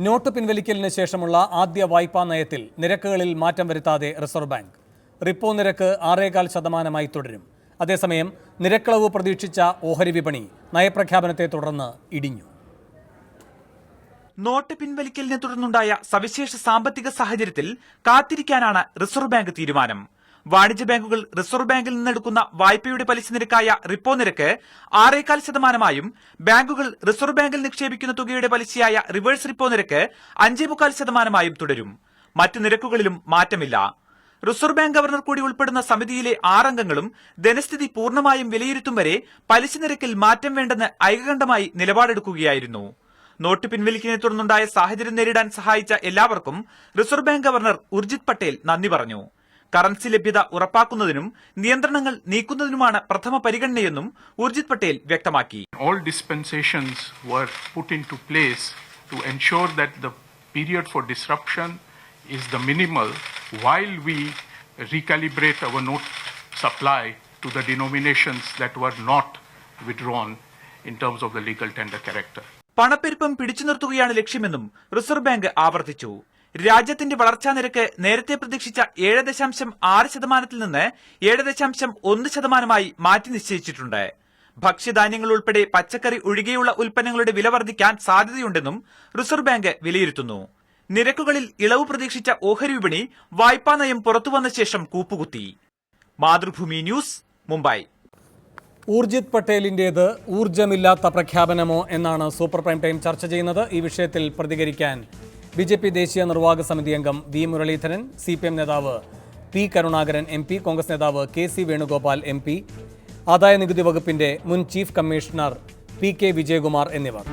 Not പിൻവലിക്കലിന് ശേഷമുള്ള ആദ്യ വായ്പാ നയത്തിൽ നിരക്കുകളിൽ മാറ്റം വരുത്താതെ റിസർവ് ബാങ്ക്. റിപ്പോ നിരക്ക് 6.25% തുടരും. അതേസമയം നിരക്കളവ് പ്രതീക്ഷിച്ച ഓഹരി വിപണി നയപ്രഖ്യാപനത്തെ തുടർന്ന് ഇടിഞ്ഞു. നോട്ട് പിൻവലിക്കലിനെ തുടർന്നുണ്ടായ സവിശേഷ സാമ്പത്തിക സാഹചര്യത്തിൽ കാത്തിരിക്കാനാണ് റിസർവ് ബാങ്ക് തീരുമാനം. വാണിജ്യ ബാങ്കുകൾ റിസർവ് ബാങ്കിൽ നിന്നെടുക്കുന്ന വായ്പയുടെ പലിശ നിരക്കായ റിപ്പോ നിരക്ക് 6.25%, ബാങ്കുകൾ റിസർവ് ബാങ്കിൽ നിക്ഷേപിക്കുന്ന തുകയുടെ പലിശയായ റിവേഴ്സ് റിപ്പോ നിരക്ക് 5.25% തുടരും. മറ്റു നിരക്കുകളിലും മാറ്റമില്ല. റിസർവ് ബാങ്ക് ഗവർണർ കൂടി ഉൾപ്പെടുന്ന സമിതിയിലെ 6 അംഗങ്ങളും ധനസ്ഥിതി പൂർണ്ണമായും വിലയിരുത്തും വരെ പലിശ നിരക്കിൽ മാറ്റം വേണ്ടെന്ന് ഐകകണ്ഠമായി നിലപാടെടുക്കുകയായിരുന്നു. നോട്ട് പിൻവലിക്കലിനെ തുടർന്നുണ്ടായ സാഹചര്യം നേരിടാൻ സഹായിച്ച എല്ലാവർക്കും reserve bank governor Urjit Patel നന്ദി പറഞ്ഞു. കറൻസി ലഭ്യത ഉറപ്പാക്കുന്നതിനും നിയന്ത്രണങ്ങൾ നീക്കുന്നതിനുമാണ് പ്രഥമ പരിഗണനയെന്നും ഉർജിത് പട്ടേൽ വ്യക്തമാക്കി. All dispensations were put into place to ensure that the period for disruption is the minimal while we recalibrate our note supply to the denominations that were not withdrawn in terms of the legal tender character. പണപ്പെരുപ്പം പിടിച്ചു നിർത്തുകയാണ് ലക്ഷ്യമെന്നും reserve bank ആവർത്തിച്ചു. രാജ്യത്തിന്റെ വളർച്ചാ നിരക്ക് നേരത്തെ പ്രതീക്ഷിച്ച 7.6% നിന്ന് 7.1% മാറ്റി നിശ്ചയിച്ചിട്ടുണ്ട്. ഭക്ഷ്യധാന്യങ്ങൾ ഉൾപ്പെടെ പച്ചക്കറി ഒഴികെയുള്ള ഉൽപ്പന്നങ്ങളുടെ വില വർദ്ധിക്കാൻ സാധ്യതയുണ്ടെന്നും റിസർവ് ബാങ്ക് വിലയിരുത്തുന്നു. നിരക്കുകളിൽ ഇളവ് പ്രതീക്ഷിച്ച ഓഹരി വിപണി വായ്പാ നയം പുറത്തുവന്ന ശേഷം കൂപ്പുകുത്തി. മാതൃഭൂമി ന്യൂസ്, മുംബൈ. ഊർജിത് പട്ടേലിന്റേത് ഊർജ്ജമില്ലാത്ത പ്രഖ്യാപനമോ എന്നാണ് സൂപ്പർ പ്രൈം ടൈം ചർച്ച ചെയ്യുന്നത്. ഈ വിഷയത്തിൽ പ്രതികരിക്കാൻ ബി.ജെ.പി. ദേശീയ നിർവാഹക സമിതി അംഗം വി മുരളീധരൻ, CPM നേതാവ് പി കരുണാകരൻ MP, കോൺഗ്രസ് നേതാവ് KC വേണുഗോപാൽ MP, ആദായ നികുതി വകുപ്പിന്റെ മുൻ ചീഫ് കമ്മീഷണർ PK വിജയകുമാർ എന്നിവർ.